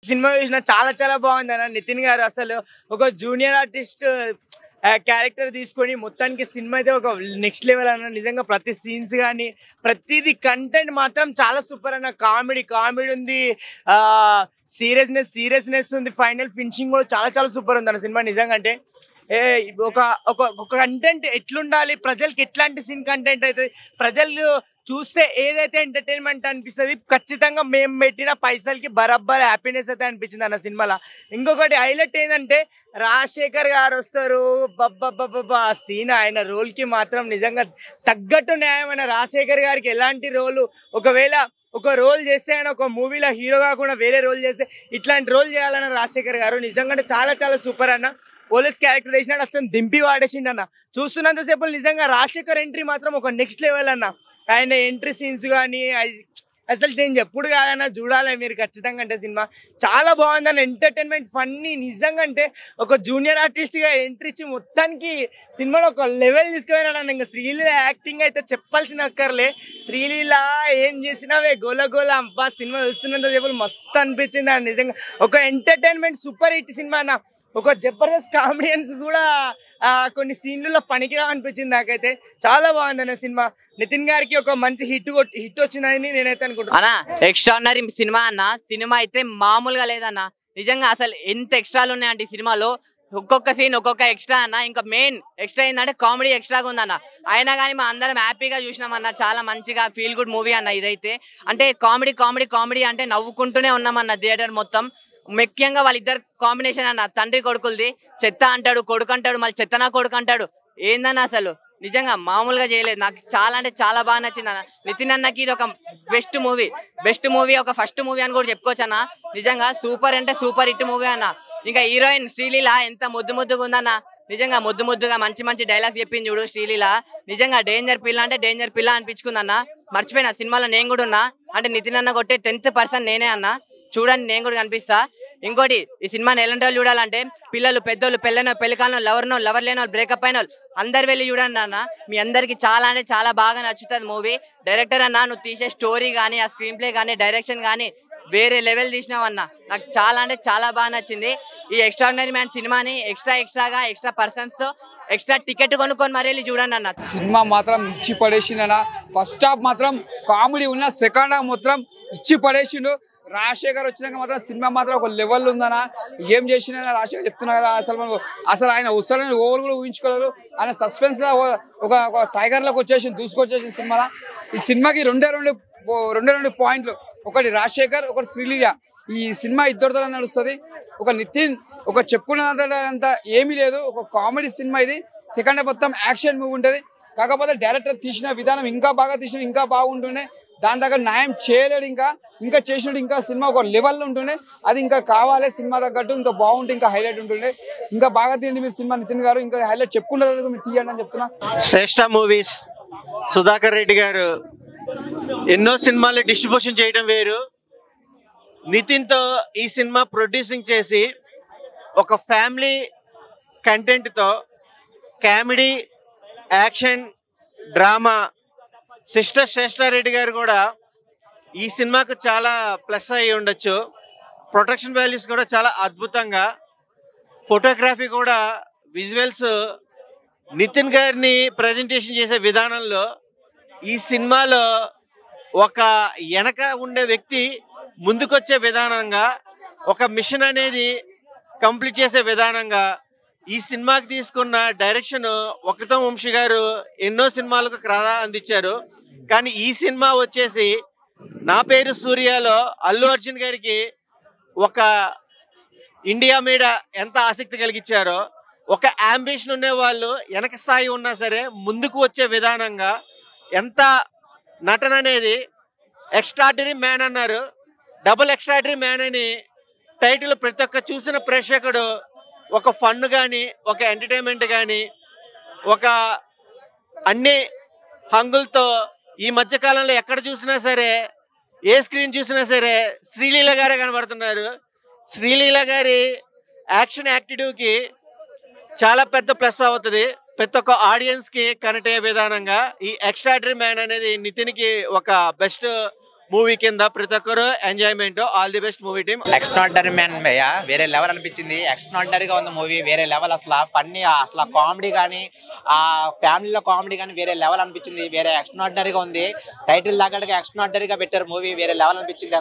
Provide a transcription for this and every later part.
Cinema చూసిన చాలా చాలా బాగుంది అన్న. నితిన్ గారు అసలు ఒక జూనియర్ ఆర్టిస్ట్ క్యారెక్టర్ తీసుకొని మొత్తానికి సినిమా అయితే ఒక నెక్స్ట్ లెవెల్ అన్న. నిజంగా ప్రతి సీన్స్ కానీ ప్రతిది కంటెంట్ మాత్రం చాలా సూపర్ అన్న. కామెడీ ఉంది, సీరియస్నెస్ ఉంది, ఫైనల్ ఫినిషింగ్ కూడా చాలా చాలా సూపర్ ఉంది అన్న సినిమా నిజంగా. అంటే ఏ ఒక ఒక ఒక కంటెంట్ ఎట్లుండాలి, ప్రజలకి ఎట్లాంటి సీన్ కంటెంట్ అవుతుంది, ప్రజలు చూస్తే ఏదైతే ఎంటర్టైన్మెంట్ అనిపిస్తుంది, ఖచ్చితంగా మేము పెట్టిన పైసలకి బరాబర్ హ్యాపీనెస్ అయితే అనిపించింది అన్న సినిమాలో. ఇంకొకటి హైలైట్ ఏంటంటే రాజశేఖర్ గారు వస్తారు, బబ్బా ఆ సీన్, ఆయన రోల్కి మాత్రం నిజంగా తగ్గట్టు న్యాయమైన. రాజశేఖర్ గారికి ఎలాంటి రోలు, ఒకవేళ ఒక రోల్ చేస్తే ఆయన ఒక మూవీలో హీరో కాకుండా వేరే రోల్ చేస్తే ఇట్లాంటి రోల్ చేయాలన్న రాజశేఖర్ గారు నిజంగా చాలా చాలా సూపర్ అన్న. పోలీస్ క్యారెక్టర్ వేసినాడు, అసలు దింపి వాడేసిండు అన్న. చూస్తున్నంతసేపు నిజంగా రాజశేఖర్ ఎంట్రీ మాత్రం ఒక నెక్స్ట్ లెవెల్ అన్న. ఆయన ఎంట్రీ సీన్స్ కానీ అసలు నేను చెప్పుడు కాదన్న, చూడాలి మీరు ఖచ్చితంగా. అంటే సినిమా చాలా బాగుందన్న, ఎంటర్టైన్మెంట్ ఫన్నీ నిజంగా. అంటే ఒక జూనియర్ ఆర్టిస్ట్గా ఎంట్రీ ఇచ్చి మొత్తానికి సినిమాలో ఒక లెవెల్ తీసుకుపోయినాడు. ఇంకా శ్రీలీల యాక్టింగ్ అయితే చెప్పాల్సిన అక్కర్లే. శ్రీలీల ఏం చేసినావే గోల అబ్బా, సినిమా చూస్తున్నంత సేపు మస్తు అనిపించింది అన్న నిజంగా. ఒక ఎంటర్టైన్మెంట్ సూపర్ హిట్ సినిమా అన్న. ఒక జబర్దస్త్ కామెడియన్స్ కూడా కొన్ని సీన్లలో పనికిరా అనిపించింది నాకైతే. చాలా బాగుందన్న సినిమా. నితిన్ గారికి ఒక మంచి హిట్ వచ్చిందని నేనైతే అనుకుంటున్నాను అన్న. ఎక్స్ట్రాడినరీ సినిమా అన్న. సినిమా అయితే మామూలుగా లేదన్న నిజంగా. అసలు ఎంత ఎక్స్ట్రాలు ఉన్నాయంటే ఈ సినిమాలో, ఒక్కొక్క సీన్ ఒక్కొక్క ఎక్స్ట్రా అన్న. ఇంకా మెయిన్ ఎక్స్ట్రా ఏంటంటే కామెడీ ఎక్స్ట్రాగా ఉందన్న. అయినా కానీ మా అందరం హ్యాపీగా చూసినామన్న. చాలా మంచిగా ఫీల్ గుడ్ మూవీ అన్న ఇదైతే. అంటే కామెడీ అంటే నవ్వుకుంటూనే ఉన్నామన్న థియేటర్ మొత్తం. ముఖ్యంగా వాళ్ళిద్దరు కాంబినేషన్ అన్న, తండ్రి కొడుకులది. చెత్త అంటాడు, కొడుకు అంటాడు, మళ్ళీ చెత్తనా కొడుకు అంటాడు. ఏందన్న అసలు నిజంగా మామూలుగా చేయలేదు. నాకు చాలా అంటే చాలా బాగా నచ్చింది అన్న. నితిన్ అన్నకి ఇది ఒక బెస్ట్ మూవీ, ఒక ఫస్ట్ మూవీ అని కూడా చెప్పుకోవచ్చు అన్న. నిజంగా సూపర్ అంటే సూపర్ హిట్ మూవీ అన్న. ఇంకా హీరోయిన్ శ్రీలీల ఎంత ముద్దుగా ఉందన్న. నిజంగా ముద్దుగా మంచి డైలాగ్ చెప్పింది చూడు శ్రీలీల. నిజంగా డేంజర్ పిల్ల అంటే డేంజర్ పిల్ల అనిపించుకుందన్న. మర్చిపోయినా సినిమాలో నేను కూడా ఉన్నా. అంటే నితిన్ అన్న కొట్టే 10th person నేనే అన్న. చూడండి, నేను కూడా కనిపిస్తా. ఇంకోటి, ఈ సినిమాని ఎలాంటి వాళ్ళు చూడాలంటే పిల్లలు, పెద్దోళ్ళు, పెళ్లి కాని లవర్ లేని వాళ్ళు, బ్రేకప్ అయిన వాళ్ళు అందరు వెళ్ళి చూడండి అన్న. మీ అందరికి చాలా అంటే చాలా బాగా నచ్చుతుంది మూవీ. డైరెక్టర్ అన్న, నువ్వు తీసే స్టోరీ కానీ, ఆ స్క్రీన్ ప్లే కానీ, డైరెక్షన్ కానీ వేరే లెవెల్ తీసినావన్న. నాకు చాలా అంటే చాలా బాగా నచ్చింది. ఈ ఎక్స్ట్రాడినరీ మ్యాన్ సినిమాని ఎక్స్ట్రాగా ఎక్స్ట్రా పర్సన్స్ తో ఎక్స్ట్రా టికెట్ కొనుక్కొని మరీ వెళ్ళి చూడండి అన్న. సినిమా మాత్రం ఇచ్చి పడేసిండన్న. ఫస్ట్ హాఫ్ మాత్రం కామెడీ ఉన్న, సెకండ్ హాఫ్ మాత్రం ఇచ్చి పడేసిండు. రాజశేఖర్ వచ్చినాక మాత్రం సినిమా మాత్రం ఒక లెవెల్ ఉందన్న. ఏం చేసిన రాజశేఖర్ చెప్తున్నా కదా, అసలు ఆయన వస్తాడని ఓవర్ కూడా ఊహించుకోలేరు. ఆయన సస్పెన్స్ లా ఒక టైగర్ లకు దూసుకొచ్చేసిన సినిమా. ఈ సినిమాకి రెండే పాయింట్లు, ఒకటి రాజశేఖర్, ఒకటి శ్రీలీల. ఈ సినిమా ఇద్దరితో నడుస్తుంది. ఒక నితిన్ ఒక చెప్పుకున్నంత ఏమీ లేదు, ఒక కామెడీ సినిమా ఇది. సెకండ్ హాఫ్ మొత్తం యాక్షన్ మూవీ ఉంటుంది. కాకపోతే డైరెక్టర్ తీసిన విధానం ఇంకా బాగా తీసిన, ఇంకా బాగుంటుండే. దాని దగ్గర న్యాయం చేయలేడు. ఇంకా చేసినట్టు ఇంకా సినిమా ఒక లెవెల్లో ఉంటుండే. అది ఇంకా కావాలి సినిమా తగ్గట్టు, ఇంకా బాగుంటే ఇంకా హైలైట్ ఉంటుండే. ఇంకా బాగా తీయండి మీరు సినిమా. నితిన్ గారు ఇంకా హైలైట్ చెప్పుకుంటారు, మీరు తీయండి అని చెప్తున్నా. శ్రేష్ఠ మూవీస్ సుధాకర్ రెడ్డి గారు ఎన్నో సినిమాలు డిస్ట్రిబ్యూషన్ చేయడం వేరు. నితిన్తో ఈ సినిమా ప్రొడ్యూసింగ్ చేసి ఒక ఫ్యామిలీ కంటెంట్తో comedy, action, drama, sister Shreshta Reddy గారు కూడా ఈ సినిమాకు చాలా ప్లస్ అయ్యి ఉండొచ్చు. ప్రొటెక్షన్ వాల్యూస్ కూడా చాలా అద్భుతంగా, ఫోటోగ్రఫీ కూడా, విజువల్స్, నితిన్ గారిని ప్రజెంటేషన్ చేసే విధానంలో ఈ సినిమాలో ఒక వెనక ఉండే వ్యక్తి ముందుకొచ్చే విధానంగా, ఒక మిషన్ అనేది కంప్లీట్ చేసే విధానంగా ఈ సినిమాకి తీసుకున్న డైరెక్షన్ వక్రతం వంశీ గారు ఎన్నో సినిమాలకు కథ అందించారు. కానీ ఈ సినిమా వచ్చేసి నా పేరు సూర్యలో అల్లు అర్జున్ గారికి ఒక ఇండియా మీద ఎంత ఆసక్తి కలిగించారో, ఒక అంబిషన్ ఉండే వాళ్ళు వెనక స్థాయి ఉన్నా సరే ముందుకు వచ్చే విధానంగా ఎంత నటన అనేది ఎక్స్ట్రాడినరీ మ్యాన్ అన్నారు. డబుల్ ఎక్స్ట్రాడినరీ మ్యాన్ అని టైటిల్ ప్రతి ఒక్క చూసిన ప్రేక్షకుడు ఒక ఫన్ కానీ, ఒక ఎంటర్టైన్మెంట్ కానీ, ఒక అన్ని హంగులతో ఈ మధ్యకాలంలో ఎక్కడ చూసినా సరే, ఏ స్క్రీన్ చూసినా సరే శ్రీలీల గారే కనబడుతున్నారు. శ్రీలీల గారి యాక్షన్ యాక్టివ్కి చాలా పెద్ద ప్లస్ అవుతుంది. ప్రతి ఒక్క ఆడియన్స్కి కనెక్ట్ అయ్యే విధానంగా ఈ ఎక్స్ట్రాడినరీ మ్యాన్ అనేది నితిన్కి ఒక బెస్ట్ మూవీ కింద ప్రతి ఒక్కరు enjoyment. All the best movie team. Extraordinary man భయ్య, వేరే లెవెల్ అనిపించింది. ఎక్స్ట్రాడినరీగా ఉంది మూవీ, వేరే లెవెల్. అసలు పన్ని అసలు కామెడీ కానీ ఆ ఫ్యామిలీలో కామెడీ కానీ వేరే లెవెల్ అనిపించింది. వేరే ఎక్స్ట్రాడినరీగా ఉంది. టైటిల్ తగ్గట్టుగా ఎక్స్ట్రాడినరీగా పెట్టారు మూవీ, వేరే లెవెల్ అనిపించింది.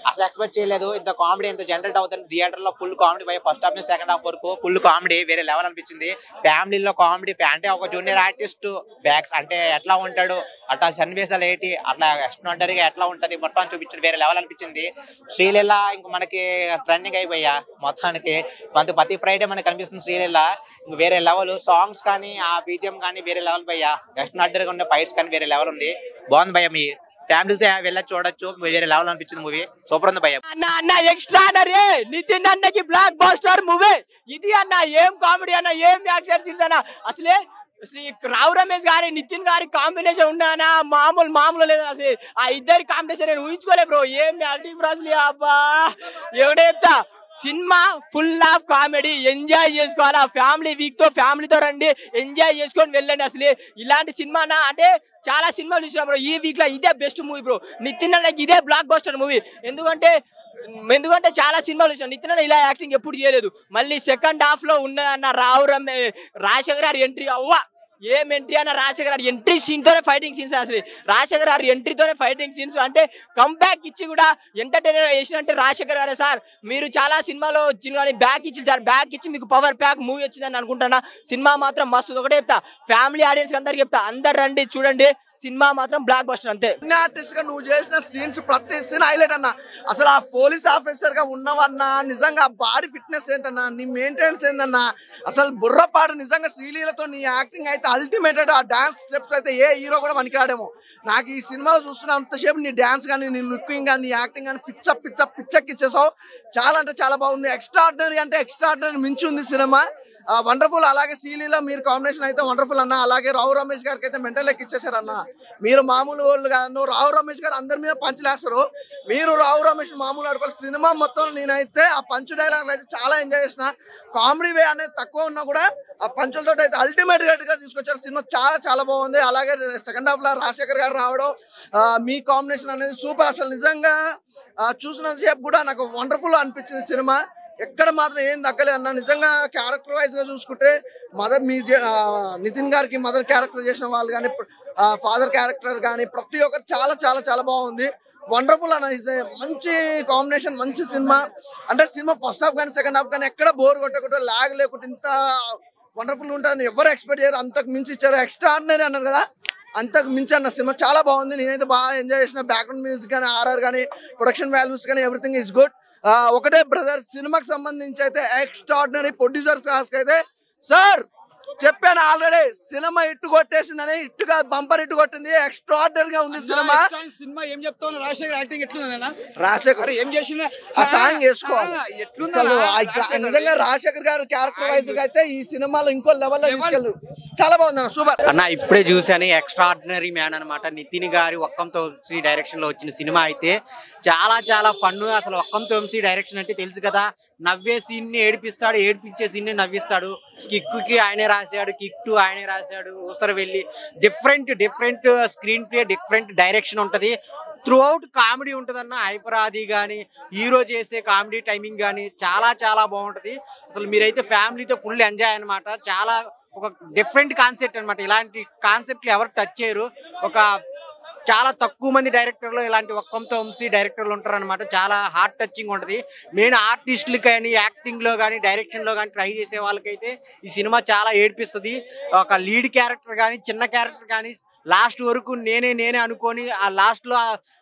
అసలు ఎక్స్పెక్ట్ చేయలేదు ఇంత కామెడీ ఇంత జనరేట్ అవుతుంది. థియేటర్ లో ఫుల్ కామెడీ భయ్య, ఫస్ట్ హాఫ్ నుంచి సెకండ్ హాఫ్ వరకు ఫుల్ కామెడీ, వేరే లెవెల్ అనిపించింది. ఫ్యామిలీలో కామెడీ అంటే ఒక జూనియర్ ఆర్టిస్ట్ బ్యాక్స్ అంటే ఎట్లా ఉంటాడు, అట్లా సన్నివేశాలు ఏంటి, అట్లా ఎక్స్ట్రాడినరీగా ఎట్లా ఉంటది మొత్తం చూపించడం వేరే లెవెల్ అనిపించింది. శ్రీలీల ఇంక మనకి ట్రెండింగ్ అయిపోయా మొత్తానికి. ప్రతి ఫ్రైడే మనకి కనిపిస్తుంది శ్రీలీల, ఇంక వేరే లెవెల్. సాంగ్స్ కానీ ఆ బీజిఎం కానీ వేరే లెవెల్ భయ్యా. ఎక్స్ట్రాడినరీగా ఉన్న ఫైట్స్ కానీ వేరే లెవెల్ ఉంది. బాగుంది భయ్య, మీ ఫ్యామిలీతో వెళ్ళి చూడొచ్చు, వేరే లెవెల్ అనిపించింది మూవీ. సూపర్ ఉంది భయ్య. అన్న ఎక్స్ట్రానరీ నితిన్ అన్నకి బ్లాక్ బాస్టర్ మూవీ ఇది అన్న. ఏం కామెడీ అన్న, ఏం యాక్షన్ సీన్స్ అన్న. అసలే రావు రమేష్ గారి నితిన్ గారి కాంబినేషన్ ఉన్నానా మామూలు లేదు అసలు. ఆ ఇద్దరి కాంబినేషన్ నేను ఊహించుకోలే బ్రో. ఏం యాక్టింగ్ బ్రో అసలు. అబ్బా ఎవడే చెప్తా, cinema full of comedy, enjoy చేసుకోవాలా. ఫ్యామిలీ వీక్ తో ఫ్యామిలీతో రండి, ఎంజాయ్ చేసుకొని వెళ్ళండి. అసలు ఇలాంటి సినిమానా అంటే చాలా సినిమాలు చూసినా బ్రో, ఈ వీక్ లో ఇదే బెస్ట్ మూవీ బ్రో. నితిన్ అన్నకి ఇదే బ్లాక్ బస్టర్ మూవీ. ఎందుకంటే చాలా సినిమాలు చూసినా నితిన్ అన్న ఇలా యాక్టింగ్ ఎప్పుడు చేయలేదు. మళ్ళీ సెకండ్ హాఫ్ లో ఉన్నదన్న రాజశేఖర్ గారి ఎంట్రీ, అవ్వ ఏం ఎంట్రీ అన్న. రాజశేఖర్ గారి ఎంట్రీ సీన్ తోనే ఫైటింగ్ సీన్స్. అసలు రాజశేఖర్ గారి ఎంట్రీతోనే ఫైటింగ్ సీన్స్ అంటే కంబ్యాక్ ఇచ్చి కూడా ఎంటర్టైనర్ చేసినట్టే రాజశేఖర్ గారే. సార్ మీరు చాలా సినిమాలో వచ్చింది కానీ బ్యాక్ ఇచ్చింది సార్, బ్యాక్ ఇచ్చి మీకు పవర్ ప్యాక్ మూవీ వచ్చిందని అనుకుంటున్నా. సినిమా మాత్రం మస్తు. ఒకటే చెప్తా, ఫ్యామిలీ ఆడియన్స్ అందరికి చెప్తా, అందరు రండి చూడండి, సినిమా మాత్రం బ్లాక్ బస్టర్ అంతే. ఆర్టిస్ట్ గా నువ్వు చేసిన సీన్స్ ప్రతి సీన్ హైలైట్ అన్న. అసలు ఆ పోలీస్ ఆఫీసర్ గా ఉన్నవన్నా, నిజంగా బాడీ ఫిట్నెస్ ఏంటన్నా, నీ మెయింటెనెన్స్ ఏందన్నా, అసలు బుర్రపాటు. నిజంగా శ్రీలీలతో నీ యాక్టింగ్ అయితే అల్టిమేటెడ్. ఆ డాన్స్ స్టెప్స్ అయితే ఏ హీరో కూడా పనికిరాడేమో. నాకు ఈ సినిమాలో చూస్తున్నా అంతసేపు నీ డాన్స్ కానీ, నీ లుకింగ్ కానీ, నీ యాక్టింగ్ కానీ పిచ్చెక్కిచ్చేసావు. చాలా అంటే చాలా బాగుంది. ఎక్స్ట్రాడినరీ అంటే ఎక్స్ట్రాడినరీ మించి ఉంది సినిమా. వండర్ఫుల్. అలాగే శ్రీలీల మీరు కాంబినేషన్ అయితే వండర్ఫుల్ అన్న. అలాగే రావు రమేష్ గారికి అయితే మెంటల్ ఎక్కిచ్చేసారన్న. మీరు మామూలు వాళ్ళు కాదు. రావు రమేష్ గారు అందరి మీద పంచులేస్తారు, మీరు రావు రమేష్ మామూలు ఆడుకోవాలి. సినిమా మొత్తం నేనైతే ఆ పంచు డైలాగులు అయితే చాలా ఎంజాయ్ చేసిన. కామెడీ వే అనేది తక్కువ ఉన్నా కూడా ఆ పంచులతో అయితే అల్టిమేట్ గా తీసుకొచ్చారు. సినిమా చాలా చాలా బాగుంది. అలాగే సెకండ్ హాఫ్ లో రాజశేఖర్ గారు రావడం, మీ కాంబినేషన్ అనేది సూపర్. అసలు నిజంగా చూసినంతసేపు కూడా నాకు వండర్ఫుల్ అనిపించింది సినిమా. ఎక్కడ మాత్రం ఏం తగ్గలేదు అన్న. నిజంగా క్యారెక్టర్ వైజ్ గా చూసుకుంటే నితిన్ గారికి మదర్ క్యారెక్టర్ చేసిన వాళ్ళు కానీ, ఫాదర్ క్యారెక్టర్ కానీ ప్రతి ఒక్కరు చాలా చాలా చాలా బాగుంది. వండర్ఫుల్ అన్న. మంచి కాంబినేషన్, మంచి సినిమా. అంటే సినిమా ఫస్ట్ హాఫ్ కానీ సెకండ్ హాఫ్ కానీ ఎక్కడ బోర్ కొట్టకుండా, లాగ్ లేకుండా ఇంత వండర్ఫుల్ ఉంటుందని ఎవరు ఎక్స్పెక్ట్ చేయరు. అంతకు మించి ఇచ్చారు. ఎక్స్ట్రాడినరీ అన్నారు కదా, అంతకు మించి అన్న. సినిమా చాలా బాగుంది. నేనైతే బాగా ఎంజాయ్ చేసిన. బ్యాక్గ్రౌండ్ మ్యూజిక్ కానీ, ఆర్ఆర్ కానీ, ప్రొడక్షన్ వాల్యూస్ కానీ ఎవ్రీథింగ్ ఈజ్ గుడ్. ఒకటే బ్రదర్, సినిమాకి సంబంధించి అయితే ఎక్స్ట్రాడినరీ. ప్రొడ్యూసర్స్ కాస్క అయితే సార్ చెప్పాను ఆల్రెడీ, సినిమా ఇట్టు కొట్టేసిందని. ఇట్టుగా బంపర్ ఇట్టు కొట్టింది. ఎక్స్ట్రాడినరీగా ఉంది సినిమా. సినిమా ఏం చెప్తావు? రాజశేఖర్ యాక్టింగ్ ఎట్లుందన్నా? రాజశేఖర్ ఏం చేసిన ఆ సాంగ్ వేసుకోవాలి. నిజంగా రాజశేఖర్ గారు క్యారెక్టర్ వైజ్ గా అయితే ఈ సినిమాలో ఇంకో లెవెల్ లో తీసుకెళ్ళు. చాలా బాగుంది సూపర్ అన్న. ఇప్పుడే చూసాను, ఎక్స్ట్రాడినరీ మ్యాన్ అనమాట. నితిన్ గారి ఒక్కంతో డైరెక్షన్ లో వచ్చిన సినిమా అయితే చాలా చాలా ఫన్. అసలు ఒక్కంతో డైరెక్షన్ అంటే తెలుసు కదా, నవ్వే సీన్ ని ఏడిపిస్తాడు, ఏడిపించే సీన్ ని నవ్విస్తాడు. కిక్కి ఆయనే రాశాడు, కిక్ 2 ఆయనే రాశాడు. ఊసరు వెళ్ళి different screenplay, different direction ఉంటది. త్రూ అవుట్ కామెడీ ఉంటదన్న. హైపరాది కానీ, హీరో చేసే కామెడీ టైమింగ్ కానీ చాలా చాలా బాగుంటది. అసలు మీరైతే ఫ్యామిలీతో ఫుల్ ఎంజాయ్ అనమాట. చాలా ఒక డిఫరెంట్ కాన్సెప్ట్ అనమాట. ఇలాంటి కాన్సెప్ట్లు ఎవరు టచ్ చేయరు. చాలా తక్కువ మంది డైరెక్టర్లు ఇలాంటి ఒక్కంతో డైరెక్టర్లు ఉంటారు అనమాట. చాలా హార్ట్ టచింగ్ ఉంటుంది. మెయిన్ ఆర్టిస్టులు కానీ, యాక్టింగ్ లో కానీ, డైరెక్షన్ లో కానీ ట్రై చేసే వాళ్ళకైతే ఈ సినిమా చాలా ఏడిపిస్తుంది. ఒక లీడ్ క్యారెక్టర్ కానీ, చిన్న క్యారెక్టర్ కానీ లాస్ట్ వరకు నేనే అనుకొని ఆ లాస్ట్ లో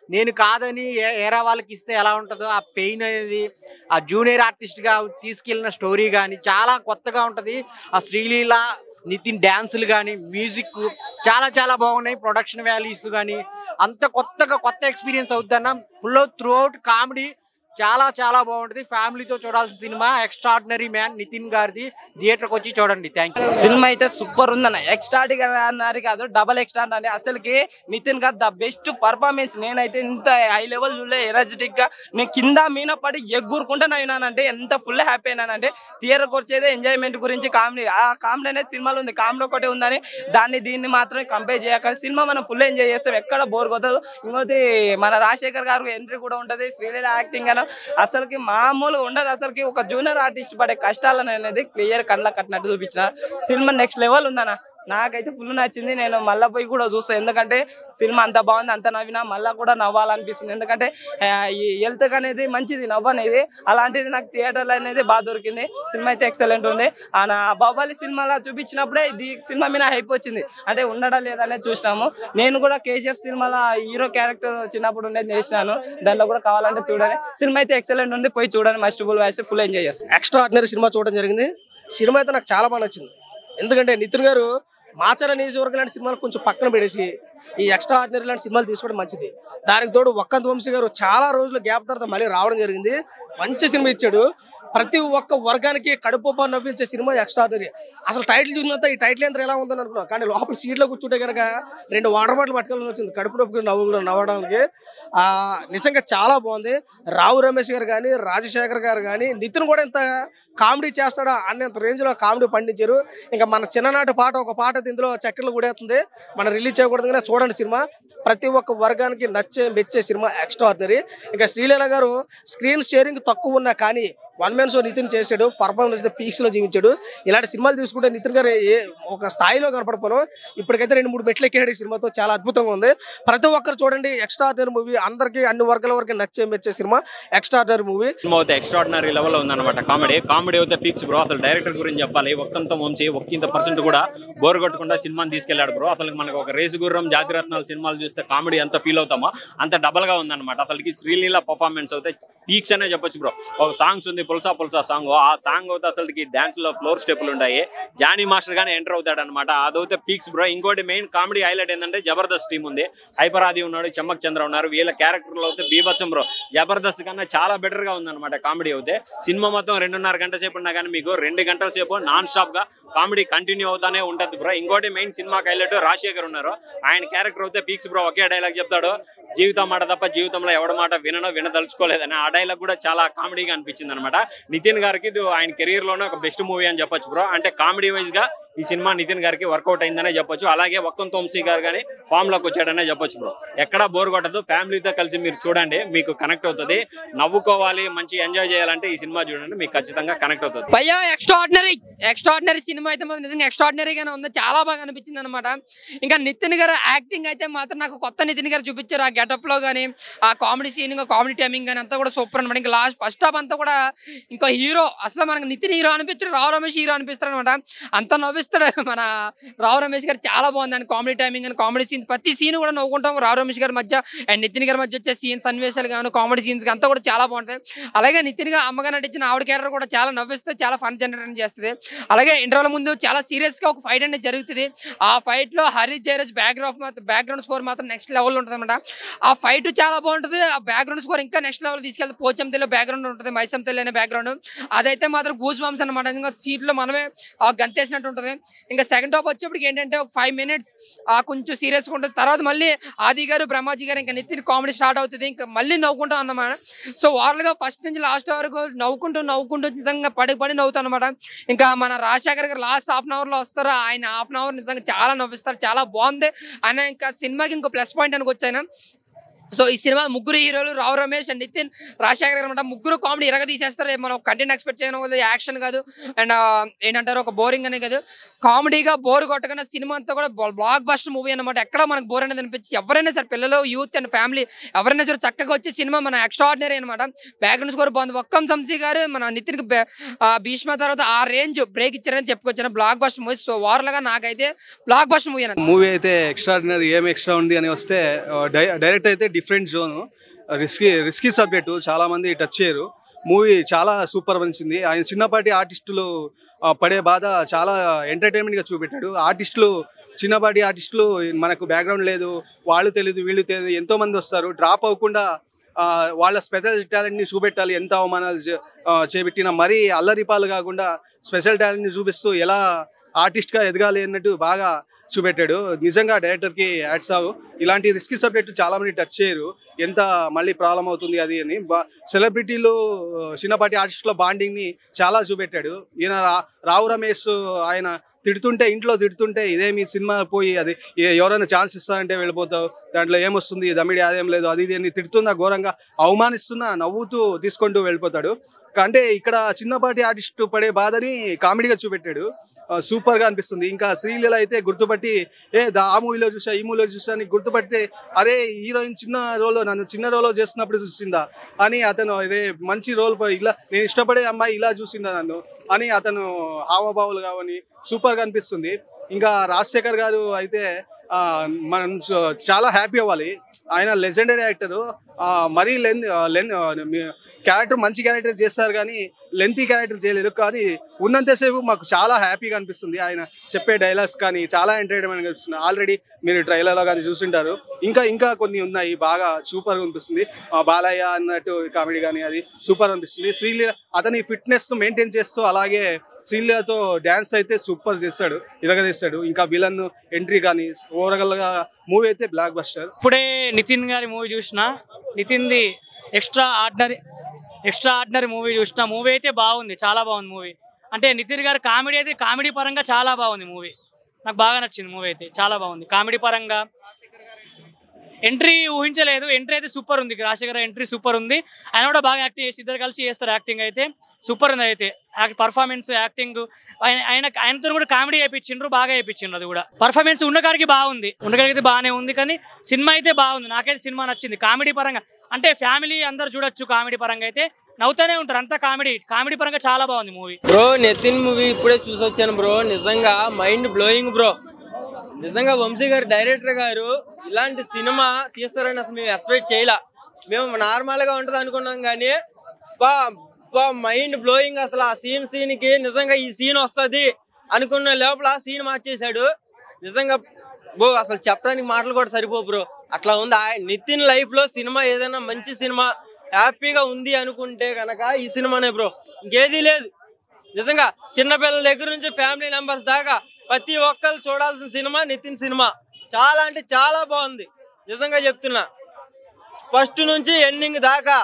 నేను కాదని ఏరా వాళ్ళకి ఇస్తే ఎలా ఉంటుందో ఆ పెయిన్ అనేది ఆ జూనియర్ ఆర్టిస్ట్ గా తీసుకెళ్లిన స్టోరీ కానీ చాలా కొత్తగా ఉంటది. ఆ శ్రీలీల నితిన్ డాన్సులు కానీ, మ్యూజిక్ చాలా చాలా బాగున్నాయి. ప్రొడక్షన్ వాల్యూస్ కానీ అంత కొత్త ఎక్స్పీరియన్స్ అవుతుందన్న. ఫుల్ త్రూ అవుట్ కామెడీ, చాలా చాలా బాగుంటుంది. ఫ్యామిలీతో చూడాల్సిన సినిమా ఎక్స్ట్రాడినరీ మ్యాన్ నితిన్ గారిది. థియేటర్కి వచ్చి చూడండి. Thank you. సినిమా అయితే సూపర్ ఉందన్న. ఎక్స్ట్రాడినరీ కాదు, డబల్ ఎక్స్ట్రాడినరీ. అసలుకి నితిన్ గారు ద బెస్ట్ పర్ఫార్మెన్స్. నేనైతే ఇంత హై లెవెల్ చూడలే. ఎనర్జెటిక్ గా నేను కింద మీన పడి ఎగ్గురుకుంటా నవ్వినానంటే ఎంత ఫుల్ హ్యాపీ అయినానంటే. థియేటర్కి వచ్చేదే ఎంజాయ్మెంట్ గురించి. కామెడీ, ఆ కామెడీ అనేది సినిమాలో ఉంది. కామెడీ ఒకటే ఉందని దీన్ని మాత్రమే కంపేర్ చేయక సినిమా మనం ఫుల్ ఎంజాయ్ చేస్తాం, ఎక్కడ బోర్ కొట్టదు. ఇంకోటి మన రాజశేఖర్ గారు ఎంట్రీ కూడా ఉంటది. శ్రీలీల యాక్టింగ్ అని అసలుకి మామూలుగా ఉండదు. అసలుకి ఒక జూనియర్ ఆర్టిస్ట్ పడే కష్టాలను అనేది క్లియర్ కళ్ళ కట్టినట్టు చూపించిన సినిమా నెక్స్ట్ లెవెల్ ఉందన్న. నాకైతే ఫుల్ నచ్చింది. నేను మళ్ళీ పోయి కూడా చూస్తాను, ఎందుకంటే సినిమా అంత బాగుంది. అంత నవ్వినా మళ్ళీ కూడా నవ్వాలనిపిస్తుంది. ఎందుకంటే ఈ హెల్త్ అనేది మంచిది, నవ్వు అనేది. అలాంటిది నాకు థియేటర్లో అనేది బాగా దొరికింది. సినిమా అయితే ఎక్సలెంట్ ఉంది. బాహుబలి సినిమాలో చూపించినప్పుడే ఇది సినిమా మీద హైప్ వచ్చింది, అంటే ఉండడా లేదనేది చూసినాము. నేను కూడా కేజీఎఫ్ సినిమాలో హీరో క్యారెక్టర్ చిన్నప్పుడు ఉండేది చేసినాను. దాంట్లో కూడా కావాలంటే చూడండి. సినిమా అయితే ఎక్సలెంట్ ఉంది, పోయి చూడండి. మస్టబుల్ వాయిస్ ఫుల్ ఎంజాయ్ చేస్తాను. ఎక్స్ట్రాడినరీ సినిమా చూడడం జరిగింది. సినిమా అయితే నాకు చాలా బాగా నచ్చింది. ఎందుకంటే నితిన్ గారు మాచర నియోజకవర్గం లాంటి సినిమాలు కొంచెం పక్కన పెడేసి ఈ ఎక్స్ట్రాడినరీ లాంటి సినిమాలు తీసుకోవడం మంచిది. దానికి తోడు వక్కంత వంశీ గారు చాలా రోజులు గ్యాప్ తర్వాత మళ్ళీ రావడం జరిగింది. మంచి సినిమా ఇచ్చాడు. ప్రతి ఒక్క వర్గానికి కడుపు నవ్వించే సినిమా ఎక్స్ట్రాడినరీ. అసలు టైటిల్ చూసినంత ఈ టైటిల్ ఎంత ఎలా ఉందని అనుకున్నాం, కానీ లోపల సీట్లో కూర్చుంటే కనుక 2 వాటర్ బాటిల్ పట్టుకోవాలని వచ్చింది కడుపు నొప్పి నవ్వడానికి. నిజంగా చాలా బాగుంది. రావు రమేష్ గారు కానీ, రాజశేఖర్ గారు కానీ, నితిన్ కూడా ఇంత కామెడీ చేస్తాడా అన్నంత రేంజ్లో కామెడీ పండించారు. ఇంకా మన చిన్ననాటి పాట ఒక పాట ఇందులో చక్కెరలు కూడేస్తుంది. మనం రిలీజ్ చేయకూడదు కానీ చూడండి సినిమా. ప్రతి ఒక్క వర్గానికి మెచ్చే సినిమా ఎక్స్ట్రాడినరీ. ఇంకా శ్రీలీల గారు స్క్రీన్ షేరింగ్ తక్కువ ఉన్నా కానీ వన్ మ్యాన్ షో నితిన్ చేశాడు. పర్ఫార్మెన్స్ పీక్స్ లో జీవించాడు. ఇలాంటి సినిమాలు తీసుకుంటే నితిన్ గారు ఒక స్థాయిలో కనపడిపోను. ఇప్పటికైతే 2-3 మెట్లు ఎక్కాడు ఈ సినిమాతో. చాలా అద్భుతంగా ఉంది. ప్రతి ఒక్కరు చూడండి. Extraordinary movie. అందరికి అన్ని వర్గాల వరకు మెచ్చే సినిమా ఎక్స్ట్రాడినరీ మూవీ. సినిమా అయితే ఎక్స్ట్రాడినరీ లెవెల్ ఉందన్నమాట. కామెడీ అయితే పీక్స్ బ్రో. అసలు డైరెక్టర్ గురించి చెప్పాలి. ఒక్కంత వంశీ ఒక్కింత పర్సెంట్ కూడా బోర్ కొట్టకుండా సినిమాని తీసుకెళ్లాడు బ్రో. అసలు మనకు ఒక రేసు గుర్రం, జాతిరత్నాలు సినిమాలు చూస్తే కామెడీ ఎంత ఫీల్ అవుతామో అంత డబల్ గా ఉందన్నమాట. అసలుకి శ్రీలీల పర్ఫార్మెన్స్ అయితే పీక్స్ అనే చెప్పొచ్చు బ్రో. ఒక సాంగ్స్ ఉంది, పుల్సా సాంగ్. ఆ సాంగ్ అయితే అసలుకి డాన్స్ లో ఫ్లోర్ స్టెప్పులు ఉంటాయి. జానీ మాస్టర్ గానే ఎంటర్ అవుతాడు అనమాట. అదైతే పీక్స్ బ్రో. ఇంకోటి మెయిన్ కామెడీ హైలైట్ ఏంటంటే జబర్దస్త్ టీం ఉంది. హైపర్ ఆది ఉన్నాడు, చమ్మక్ చంద్ర ఉన్నారు. వీళ్ళ క్యారెక్టర్లు అయితే బీభత్సం బ్రో. జబర్దస్త్ కన్నా చాలా బెటర్ గా ఉందన్నమాట కామెడీ అయితే. సినిమా మొత్తం 2.5 గంట సేపు ఉన్నా కానీ మీకు 2 గంటల సేపు నాన్ స్టాప్ గా కామెడీ కంటిన్యూ అవుతానే ఉంటది బ్రో. ఇంకోటి మెయిన్ సినిమాకి హైలైట్ రాజశేఖర్ ఉన్నారు. ఆయన క్యారెక్టర్ అయితే పీక్స్ బ్రో. ఒకే డైలాగ్ చెప్తాడు, జీవితం మాట తప్ప జీవితంలో ఎవడ మాట వినదలుచుకోలేదని. ఆ డైలాగ్ కూడా చాలా కామెడీగా అనిపించింది అనమాట. నితిన్ గారికి ఆయన కెరీర్ లోనే ఒక బెస్ట్ మూవీ అని చెప్పొచ్చు బ్రో. అంటే కామెడీ వైజ్ గా ఈ సినిమా నితిన్ గారికి వర్కౌట్ అయిందనే చెప్పొచ్చు. అలాగే వక్కంత వంశీ గారు కానీ ఫామ్ లోకి వచ్చాడనే చెప్పొచ్చు బ్రో. ఎక్కడా బోర్ కొట్టదు. ఫ్యామిలీతో కలిసి మీరు చూడండి, మీకు కనెక్ట్ అవుతుంది. నవ్వుకోవాలి, మంచి ఎంజాయ్ చేయాలంటే ఈ సినిమా చూడండి, మీకు ఖచ్చితంగా కనెక్ట్ అవుతుంది. భయ్యా ఎక్స్ట్రాడినరీ సినిమా అయితే నిజంగా ఎక్స్ట్రాడినరీగానే ఉంది. చాలా బాగా అనిపించింది అనమాట. ఇంకా నితిన్ గారు యాక్టింగ్ అయితే మాత్రం నాకు కొత్త నితిన్ గారు చూపించారు. ఆ గెటప్ లో కానీ, ఆ కామెడీ సీన్, కామెడీ టైమింగ్ కానీ అంతా కూడా సూపర్ అనమాట. ఇంకా లాస్ట్ ఫస్ట్ హాఫ్ అంతా కూడా ఇంకో హీరో, అసలు మనకు నితిన్ హీరో అనిపించాడు, రావు రమేష్ హీరో అనిపిస్తాడు అనమాట. అంత నవ్విస్తాడు మన రావు రమేష్ గారు. చాలా బాగుంది అండి కామెడీ టైమింగ్ అని, కామెడీ సీన్స్. ప్రతి సీన్ కూడా నవ్వుకుంటాం. రావు రమేష్ గారి మధ్య అండ్ నితిన్ గారి మధ్య వచ్చే సీన్స్, సన్నివేశాలు కానీ, కామెడీ సీన్స్ అంతా కూడా చాలా బాగుంటాయి. అలాగే నితిన్ గా అమ్మగా నటించిన ఆవిడ క్యారెక్టర్ కూడా చాలా నవ్విస్తే చాలా ఫన్ జనరేట్ చేస్తుంది. అలాగే ఇంటర్వల్ ముందు చాలా సీరియస్ గా ఒక ఫైట్ అనేది జరుగుతుంది. ఆ ఫైట్ లో హరి జయరాజ్ బ్యాక్గ్రౌండ్ స్కోర్ మాత్రం నెక్స్ట్ లెవెల్ ఉంటుంది అనమాట. ఆ ఫైట్ చాలా బాగుంటుంది. ఆ బ్యాక్గ్రౌండ్ స్కోర్ ఇంకా నెక్స్ట్ లెవెల్ తీసుకెళ్తే పోచంతెల్లో బ్యాక్గ్రౌండ్ ఉంటుంది, మైసంతెల్లి అనే బ్యాక్గ్రౌండ్. అదైతే మాత్రం గూజ్ బంప్స్ అనమాట. ఇంకా సీట్ లో మనమే గంతేసినట్టు ఉంటుంది. ఇంకా సెకండ్ హాఫ్ వచ్చేప్పటికి ఏంటంటే ఒక 5 minutes కొంచెం సీరియస్ గా ఉంటుంది. తర్వాత మళ్ళీ ఆది గారు, బ్రహ్మాజీ గారు, ఇంకా నితిన్ కామెడీ స్టార్ట్ అవుతుంది. ఇంకా మళ్ళీ నవ్వుకుంటాం అన్నమాట. సో ఓవరాల్ గా ఫస్ట్ నుంచి లాస్ట్ వరకు నవ్వుకుంటూ నిజంగా పడి నవ్వుతాం అనమాట. ఇంకా మన రాజశేఖర్ గారు లాస్ట్ హాఫ్ అన్ అవర్ లో వస్తారు. ఆయన హాఫ్ అన్ అవర్ నిజంగా చాలా నవ్విస్తారు. చాలా బాగుంది. ఆయన ఇంకా సినిమాకి ఇంకో ప్లస్ పాయింట్ అనుకు వచ్చాయన. సో ఈ సినిమా ముగ్గురు హీరోలు, రావు రమేష్ అండ్ నితిన్, రాజశేఖర్ అనమాట. ముగ్గురు కామెడీ ఇరగ తీసేస్తారు. మనం కంటెంట్ ఎక్స్పెక్ట్ చేయడం వల్ల యాక్షన్ కాదు అండ్ ఏంటంటారు ఒక బోరింగ్ అనే కాదు, కామెడీగా బోర్ కొట్టకుండా సినిమా అంతా కూడా బ్లాక్ బస్టర్ మూవీ అనమాట. ఎక్కడ మనకు బోర్ అనేది అనిపించి ఎవరైనా సరే, పిల్లలు, యూత్ అండ్ ఫ్యామిలీ ఎవరైనా సరే చక్కగా వచ్చే సినిమా మన ఎక్స్ట్రాడినరీ అనమాట. బ్యాక్గ్రౌండ్ స్కోర్ బాగుంది. వక్కం సంశీ గారు మన నితిన్కి భీష్మ తర్వాత ఆ రేంజ్ బ్రేక్ ఇచ్చారని చెప్పుకొచ్చాను. Blockbuster movie. So overall గా నాకైతే బ్లాక్ బస్టర్ మూవీ అయితే ఎక్స్ట్రాడినరీ. ఏం ఎక్స్ట్రా ఉంది అని వస్తే డైరెక్ట్ అయితే డిఫరెంట్ జోన్, రిస్కీ సబ్జెక్టు, చాలా మంది టచ్ చేయరు. మూవీ చాలా సూపర్ అనిపించింది. ఆయన చిన్నపాటి ఆర్టిస్టులు పడే బాధ చాలా ఎంటర్టైన్మెంట్ గా చూపెట్టాడు. ఆర్టిస్టులు, చిన్నపాటి ఆర్టిస్టులు మనకు బ్యాక్గ్రౌండ్ లేదు, వాళ్ళు తెలియదు, వీళ్ళు తెలియదు, ఎంతో మంది వస్తారు. డ్రాప్ అవ్వకుండా వాళ్ళ స్పెషల్ టాలెంట్ని చూపెట్టాలి. ఎంత అవమానాలు చేపెట్టినా మరీ అల్లరిపాలు కాకుండా స్పెషల్ టాలెంట్ని చూపిస్తూ ఎలా ఆర్టిస్ట్గా ఎదగాలి అన్నట్టు బాగా చూపెట్టాడు. నిజంగా డైరెక్టర్కి యాడ్స్ ఆఫ్. ఇలాంటి రిస్కీ సబ్జెక్టు చాలా మంది టచ్ చేయరు, ఎంత మళ్ళీ ప్రాబ్లం అవుతుంది అది అని. సెలబ్రిటీలు చిన్నపాటి ఆర్టిస్టుల బాండింగ్ని చాలా చూపెట్టాడు. ఈయన రావు రమేష్ ఆయన ఇంట్లో తిడుతుంటే ఇదే మీ సినిమా పోయి అది ఎవరైనా ఛాన్స్ ఇస్తారంటే వెళ్ళిపోతావు, దాంట్లో ఏమొస్తుంది, దమ్మిడి ఆదాయం లేదు, అది ఇది అని తిడుతున్నా, ఘోరంగా అవమానిస్తున్నా నవ్వుతూ తీసుకుంటూ వెళ్ళిపోతాడు. అంటే ఇక్కడ చిన్నపాటి ఆర్టిస్ట్ పడే బాధని కామెడీగా చూపెట్టాడు. సూపర్గా అనిపిస్తుంది. ఇంకా శ్రీలీల అయితే గుర్తుపట్టి ఆ మూవీలో చూసా, ఈ మూవీలో చూసా అని గుర్తుపట్టి, అరే హీరోయిన్ చిన్న రోల్లో నన్ను చిన్న రోల్లో చేస్తున్నప్పుడు చూసిందా అని అతను, అరే మంచి రోల్ ఇలా నేను ఇష్టపడే అమ్మాయి ఇలా చూసిందా నన్ను అని అతను హావభావాలు కావని సూపర్గా అనిపిస్తుంది. ఇంకా రాజశేఖర్ గారు అయితే మనం చాలా హ్యాపీ అవ్వాలి. ఆయన లెజెండరీ యాక్టరు. మరీ క్యారెక్టర్ మంచి క్యారెక్టర్ చేస్తారు కానీ లెంతీ క్యారెక్టర్ చేయలేదు. కానీ ఉన్నంతసేపు మాకు చాలా హ్యాపీగా అనిపిస్తుంది. ఆయన చెప్పే డైలాగ్స్ కానీ చాలా ఎంటర్టైన్మెంట్ అనిపిస్తుంది. ఆల్రెడీ మీరు ట్రైలర్లో కానీ చూసింటారు. ఇంకా కొన్ని ఉన్నాయి, బాగా సూపర్గా అనిపిస్తుంది. బాలయ్య అన్నట్టు కామెడీ కానీ అది సూపర్ అనిపిస్తుంది. శ్రీలీల అతని ఫిట్నెస్ మెయింటైన్ చేస్తూ అలాగే శ్రీలీలతో డ్యాన్స్ అయితే సూపర్ చేస్తాడు, ఇరగదీస్తాడు. ఇంకా విలన్ ఎంట్రీ కానీ ఓవరాల్గా మూవీ అయితే బ్లాక్ బస్టర్. ఇప్పుడే నితిన్ గారి మూవీ చూసిన, నితిన్ది ఎక్స్ట్రా ఆర్డినరీ మూవీ చూసిన. మూవీ అయితే బాగుంది, చాలా బాగుంది మూవీ. అంటే నితిన్ గారి కామెడీ అయితే కామెడీ పరంగా చాలా బాగుంది మూవీ. నాకు బాగా నచ్చింది మూవీ అయితే, చాలా బాగుంది కామెడీ పరంగా. ఎంట్రీ ఊహించలేదు, ఎంట్రీ అయితే సూపర్ ఉంది. రాజశేఖర్ ఎంట్రీ సూపర్ ఉంది. ఆయన కూడా బాగా యాక్టింగ్ చేసి ఇద్దరు కలిసి చేస్తారు. యాక్టింగ్ అయితే సూపర్ ఉంది. అయితే పర్ఫార్మెన్స్, యాక్టింగ్, ఆయనతో కూడా కామెడీ చేయించిండ్రు, బాగా చేయించిండ్రు. అది కూడా పర్ఫార్మెన్స్ ఉన్నకాడికి బాగుంది, ఉన్నకాడికి బాగానే ఉంది. కానీ సినిమా అయితే బాగుంది, నాకైతే సినిమా నచ్చింది. కామెడీ పరంగా అంటే ఫ్యామిలీ అందరు చూడొచ్చు. కామెడీ పరంగా అయితే నవ్వుతూనే ఉంటారు, అంతా కామెడీ పరంగా చాలా బాగుంది మూవీ. బ్రో నితిన్ మూవీ ఇప్పుడే చూసి వచ్చాను బ్రో, నిజంగా మైండ్ బ్లోయింగ్ బ్రో. నిజంగా వంశీ గారు డైరెక్టర్ గారు ఇలాంటి సినిమా తీస్తారని అసలు మేము ఎక్స్పెక్ట్ చేయలే. మేము నార్మల్గా ఉంటుంది అనుకున్నాం కానీ మైండ్ బ్లోయింగ్. అసలు ఆ సీన్కి నిజంగా ఈ సీన్ వస్తుంది అనుకున్న లోపల సీన్ మార్చేశాడు. నిజంగా బ్రో అసలు చెప్పడానికి మాటలు కూడా సరిపో బ్రో, అట్లా ఉంది. నితిన్ లైఫ్లో సినిమా ఏదైనా మంచి సినిమా హ్యాపీగా ఉంది అనుకుంటే కనుక ఈ సినిమానే బ్రో, ఇంకేదీ లేదు. నిజంగా చిన్నపిల్లల దగ్గర నుంచి ఫ్యామిలీ మెంబర్స్ దాకా ప్రతి ఒక్కరు చూడాల్సిన సినిమా నితిన్ సినిమా. చాలా అంటే చాలా బాగుంది, నిజంగా చెప్తున్నా. ఫస్ట్ నుంచి ఎండింగ్ దాకా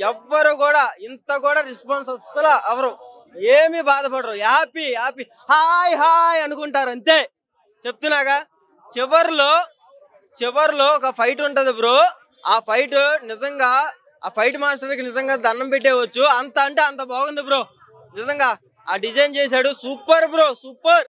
ఎవ్వరు కూడా ఇంత కూడా రెస్పాన్స్ అస్సలు ఎవరు ఏమీ బాధపడరు, హ్యాపీ హాయ్ అనుకుంటారు అంతే. చెప్తున్నాగా చివర్లో ఒక ఫైట్ ఉంటుంది బ్రో. ఆ ఫైట్ నిజంగా ఆ ఫైట్ మాస్టర్కి నిజంగా దండం పెట్టేవచ్చు. అంత అంటే అంత బాగుంది బ్రో. నిజంగా ఆ డిజైన్ చేశాడు, సూపర్ బ్రో, సూపర్.